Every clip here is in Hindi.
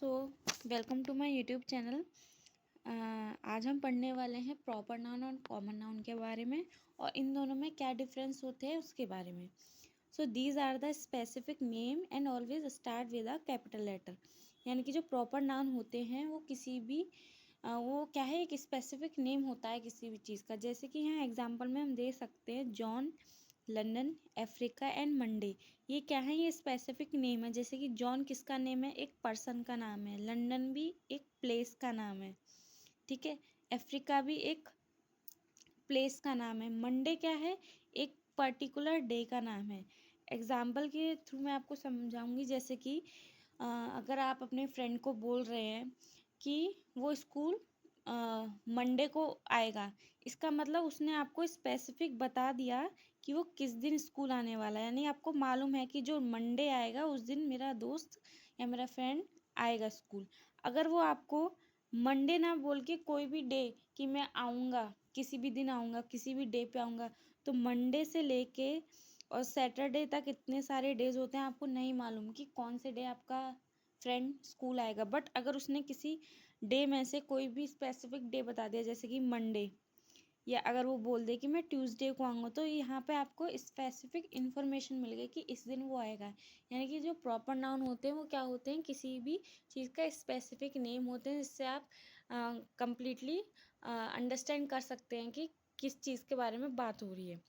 So welcome to my YouTube channel. आज हम पढ़ने वाले हैं प्रॉपर नाउन और कॉमन नाउन के बारे में और इन दोनों में क्या डिफरेंस होते हैं उसके बारे में। So these are the specific name and always start with a capital letter. यानी कि जो प्रॉपर नाउन होते हैं वो किसी भी वो क्या है, एक स्पेसिफिक नेम होता है किसी भी चीज़ का। जैसे कि यहाँ एग्जांपल में हम दे सकते हैं John, London, Africa and Monday. ये क्या है, ये स्पेसिफिक नेम है। जैसे कि जॉन किसका नेम है, एक पर्सन का नाम है। लंदन भी एक प्लेस का नाम है, ठीक है। अफ्रीका भी एक प्लेस का नाम है। मंडे क्या है, एक पर्टिकुलर डे का नाम है। एग्जाम्पल के थ्रू मैं आपको समझाऊंगी। जैसे कि अगर आप अपने फ्रेंड को बोल रहे हैं कि वो स्कूल मंडे को आएगा, इसका मतलब उसने आपको स्पेसिफिक बता दिया कि वो किस दिन स्कूल आने वाला है। यानी आपको मालूम है कि जो मंडे आएगा उस दिन मेरा दोस्त या मेरा फ्रेंड आएगा स्कूल। अगर वो आपको मंडे ना बोल के कोई भी डे कि मैं आऊँगा, किसी भी दिन आऊँगा, किसी भी डे पे आऊँगा, तो मंडे से लेके और सैटरडे तक इतने सारे डेज होते हैं, आपको नहीं मालूम कि कौन से डे आपका फ्रेंड स्कूल आएगा। बट अगर उसने किसी डे में से कोई भी स्पेसिफिक डे बता दिया, जैसे कि मंडे, या अगर वो बोल दे कि मैं ट्यूसडे को आऊँगा, तो यहाँ पे आपको स्पेसिफिक इन्फॉर्मेशन मिल गई कि इस दिन वो आएगा। यानी कि जो प्रॉपर नाउन होते हैं वो क्या होते हैं, किसी भी चीज़ का स्पेसिफिक नेम होते हैं, जिससे आप कंप्लीटली अंडरस्टैंड कर सकते हैं कि किस चीज़ के बारे में बात हो रही है,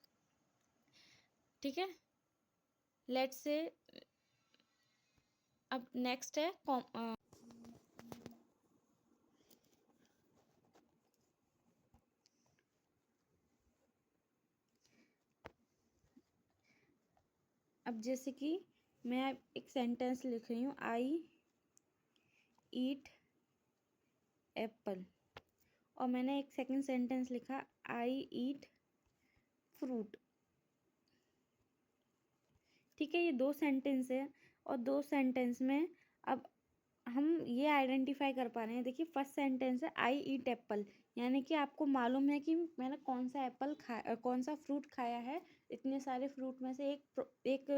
ठीक है। लेट्स से अब नेक्स्ट है अब जैसे कि मैं एक सेंटेंस लिख रही हूँ, आई ईट एप्पल, और मैंने एक सेकंड सेंटेंस लिखा, आई ईट फ्रूट, ठीक है। ये दो सेंटेंस है और दो सेंटेंस में अब हम ये आइडेंटिफाई कर पा रहे हैं। देखिए फर्स्ट सेंटेंस है आई ईट एप्पल, यानी कि आपको मालूम है कि मैंने कौन सा एप्पल खाया, कौन सा फ्रूट खाया है। इतने सारे फ्रूट में से एक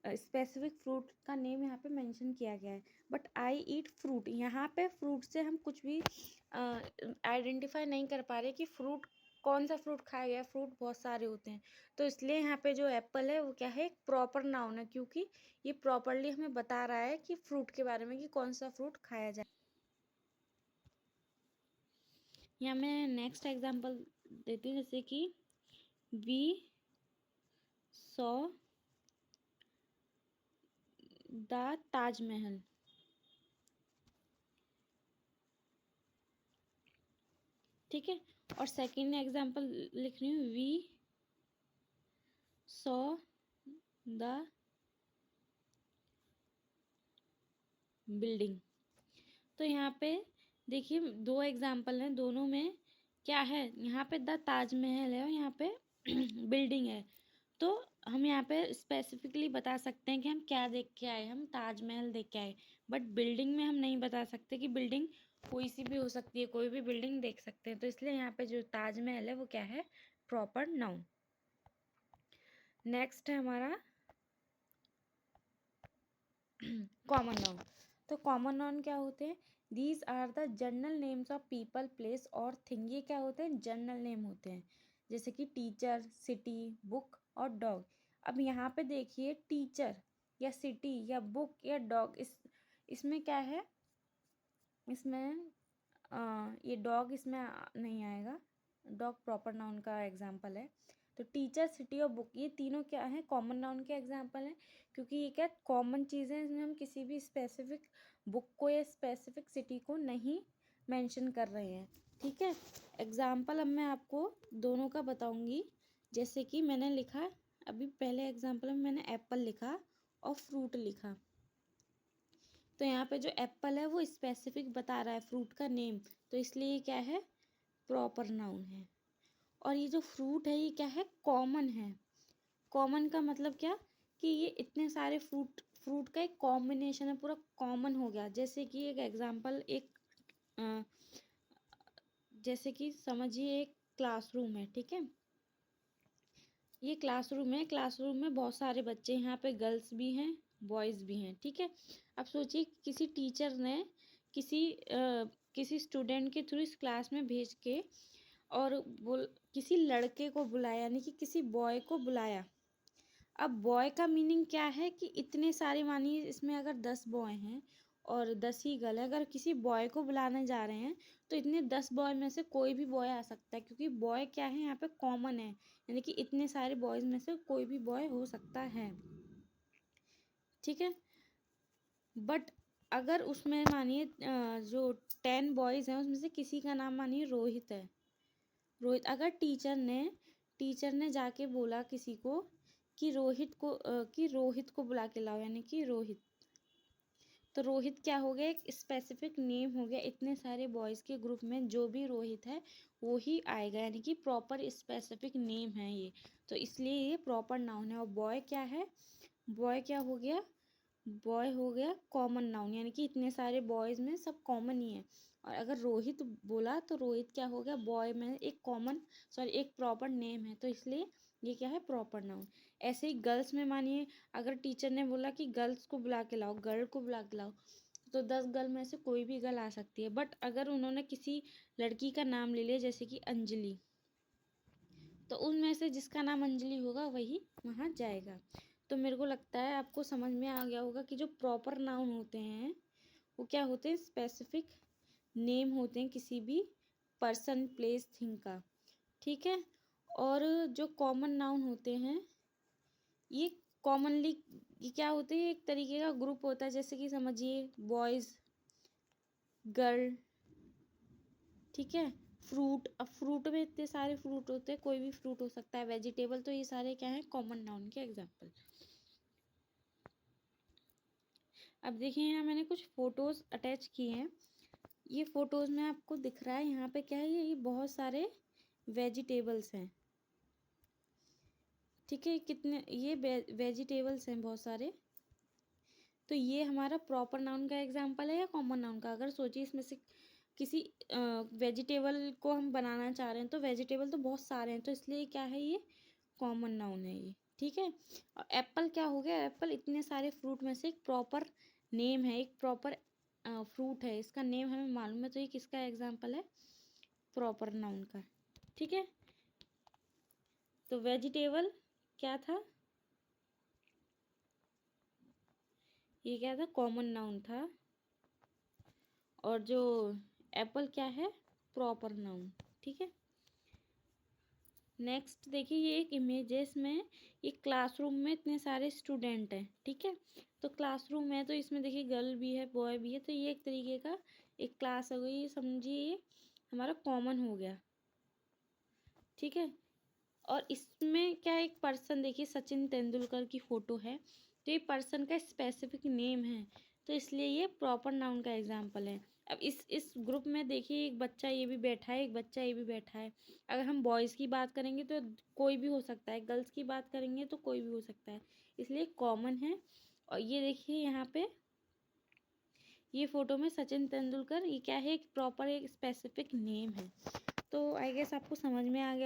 स्पेसिफिक फ्रूट का नेम यहाँ पे मेंशन किया गया है। बट आई ईट फ्रूट, यहाँ पे फ्रूट से हम कुछ भी आइडेंटिफाई नहीं कर पा रहे कि फ्रूट कौन सा फ्रूट खाया गया है। फ्रूट बहुत सारे होते हैं, तो इसलिए यहाँ पे जो एप्पल है वो क्या है, एक प्रॉपर नाउन है, क्योंकि ये प्रॉपरली हमें बता रहा है कि फ्रूट के बारे में कि कौन सा फ्रूट खाया जाए। यहाँ मैं नेक्स्ट एग्जांपल देती हूँ, जैसे कि वी सॉ द ताजमहल, ठीक है। और सेकंड एग्जांपल लिख रही हूँ, वी सॉ द बिल्डिंग। तो यहाँ पे देखिए दो एग्जाम्पल हैं, दोनों में क्या है, यहाँ पे द ताजमहल है और यहाँ पे बिल्डिंग है। तो हम यहाँ पे स्पेसिफिकली बता सकते हैं कि हम क्या देख के आए, हम ताजमहल देख के आए। बट बिल्डिंग में हम नहीं बता सकते कि बिल्डिंग कोई सी भी हो सकती है, कोई भी बिल्डिंग देख सकते हैं। तो इसलिए यहाँ पे जो ताजमहल है वो क्या है, प्रॉपर नाउन। नेक्स्ट है हमारा कॉमन नाउन। तो कॉमन नाउन क्या होते हैं, these are the general names of people, place और थिंग। ये क्या होते हैं, जनरल नेम होते हैं। जैसे कि टीचर, सिटी, बुक और डॉग। अब यहाँ पे देखिए टीचर या सिटी या बुक या डॉग, इसमें क्या है, इसमें ये डॉग इसमें नहीं आएगा। डॉग प्रॉपर नाउन का एग्जाम्पल है। तो टीचर, सिटी और बुक, ये तीनों क्या है, कॉमन नाउन के एग्जाम्पल हैं, क्योंकि ये क्या कॉमन चीज़ें हैं। इसमें हम किसी भी स्पेसिफिक बुक को या स्पेसिफिक सिटी को नहीं मेंशन कर रहे हैं, ठीक है। एग्जाम्पल अब मैं आपको दोनों का बताऊंगी। जैसे कि मैंने लिखा, अभी पहले एग्जाम्पल में मैंने एप्पल लिखा और फ्रूट लिखा। तो यहाँ पे जो एप्पल है वो स्पेसिफिक बता रहा है फ्रूट का नेम, तो इसलिए ये क्या है, प्रॉपर नाउन है। और ये जो फ्रूट है ये क्या है, कॉमन है। कॉमन का मतलब क्या, कि ये इतने सारे फ्रूट का एक कॉम्बिनेशन है, पूरा कॉमन हो गया। जैसे कि एक एग्जांपल, अ, जैसे कि समझिए एक क्लासरूम है, ठीक है। ये क्लासरूम है, क्लासरूम में बहुत सारे बच्चे, यहाँ पे गर्ल्स भी हैं बॉयज़ भी हैं, ठीक है। अब सोचिए किसी टीचर ने किसी स्टूडेंट के थ्रू इस क्लास में भेज के और किसी लड़के को बुलाया, यानी कि किसी बॉय को बुलाया। अब बॉय का मीनिंग क्या है कि इतने सारे, मानिए इसमें अगर 10 बॉय हैं और 10 ही गर्ल है, अगर किसी बॉय को बुलाने जा रहे हैं तो इतने 10 बॉय में से कोई भी बॉय आ सकता है, क्योंकि बॉय क्या है यहाँ पे कॉमन है, यानी कि इतने सारे बॉयज में से कोई भी बॉय हो सकता है। ठीक है। बट अगर उसमें मानिए जो 10 बॉयज हैं उसमें से किसी का नाम मानिए रोहित है। रोहित, अगर टीचर ने जाके बोला किसी को कि रोहित को बुला के लाओ, यानी कि रोहित, तो रोहित क्या हो गया, एक स्पेसिफिक नेम हो गया। इतने सारे बॉयज़ के ग्रुप में जो भी रोहित है वो ही आएगा, यानी कि प्रॉपर स्पेसिफिक नेम है ये, तो इसलिए ये प्रॉपर नाउन है। और बॉय क्या है, बॉय क्या हो गया, बॉय हो गया कॉमन नाउन, यानी कि इतने सारे बॉयज़ में सब कॉमन ही है। और अगर रोहित बोला तो रोहित क्या हो गया, बॉय में एक प्रॉपर नेम है, तो इसलिए ये क्या है, प्रॉपर नाउन। ऐसे ही गर्ल्स में मानिए अगर टीचर ने बोला कि गर्ल्स को बुला के लाओ, गर्ल को बुला के लाओ, तो 10 गर्ल में से कोई भी गर्ल आ सकती है। बट अगर उन्होंने किसी लड़की का नाम ले लिया जैसे कि अंजलि, तो उनमें से जिसका नाम अंजलि होगा वही वहाँ जाएगा। तो मेरे को लगता है आपको समझ में आ गया होगा कि जो प्रॉपर नाउन होते हैं वो क्या होते हैं, स्पेसिफिक नेम होते हैं किसी भी पर्सन, प्लेस, थिंग का। ठीक है। और जो कॉमन नाउन होते हैं ये कॉमनली ये क्या होते हैं, एक तरीके का ग्रुप होता है, जैसे कि समझिए बॉयज़, गर्ल, ठीक है, फ्रूट। अब फ्रूट में इतने सारे फ्रूट होते हैं, कोई भी फ्रूट हो सकता है, वेजिटेबल, तो ये सारे क्या है, कॉमन नाउन के एग्जाम्पल। अब देखिए यहाँ मैंने कुछ फोटोज अटैच किए हैं। ये फोटोज में आपको दिख रहा है यहाँ पे क्या है, ये बहुत सारे वेजिटेबल्स हैं। ठीक है, कितने ये वेजिटेबल्स हैं बहुत सारे। तो ये हमारा प्रॉपर नाउन का एग्जाम्पल है या कॉमन नाउन का। अगर सोचिए इसमें से किसी वेजिटेबल को हम बनाना चाह रहे हैं, तो वेजिटेबल तो बहुत सारे हैं, तो इसलिए क्या है, ये कॉमन नाउन है ये। ठीक है। और एप्पल क्या हो गया, एप्पल इतने सारे फ्रूट में से एक प्रॉपर नेम है, एक प्रॉपर फ्रूट है, इसका नेम हमें मालूम है, तो ये किसका एग्जाम्पल है, प्रॉपर नाउन का। ठीक है। तो वेजिटेबल क्या था, ये क्या था, कॉमन नाउन था। और जो एप्पल क्या है, प्रॉपर नाउन। ठीक है। नेक्स्ट देखिए, ये एक इमेजेस में एक क्लासरूम में इतने सारे स्टूडेंट हैं। ठीक है। तो क्लासरूम है तो इसमें देखिए गर्ल भी है, बॉय भी है, तो ये एक तरीके का एक क्लास हो गई, समझिए ये हमारा कॉमन हो गया। ठीक है। और इसमें क्या, एक पर्सन, देखिए सचिन तेंदुलकर की फ़ोटो है, तो ये पर्सन का स्पेसिफिक नेम है, तो इसलिए ये प्रॉपर नाउन का एग्जाम्पल है। अब इस ग्रुप में देखिए एक बच्चा ये भी बैठा है, एक बच्चा ये भी बैठा है। अगर हम बॉयज़ की बात करेंगे तो कोई भी हो सकता है, गर्ल्स की बात करेंगे तो कोई भी हो सकता है, इसलिए कॉमन है। और ये देखिए यहाँ पे ये फ़ोटो में सचिन तेंदुलकर, ये क्या है, एक प्रॉपर एक स्पेसिफिक नेम है। तो आई गेस आपको समझ में आ गया।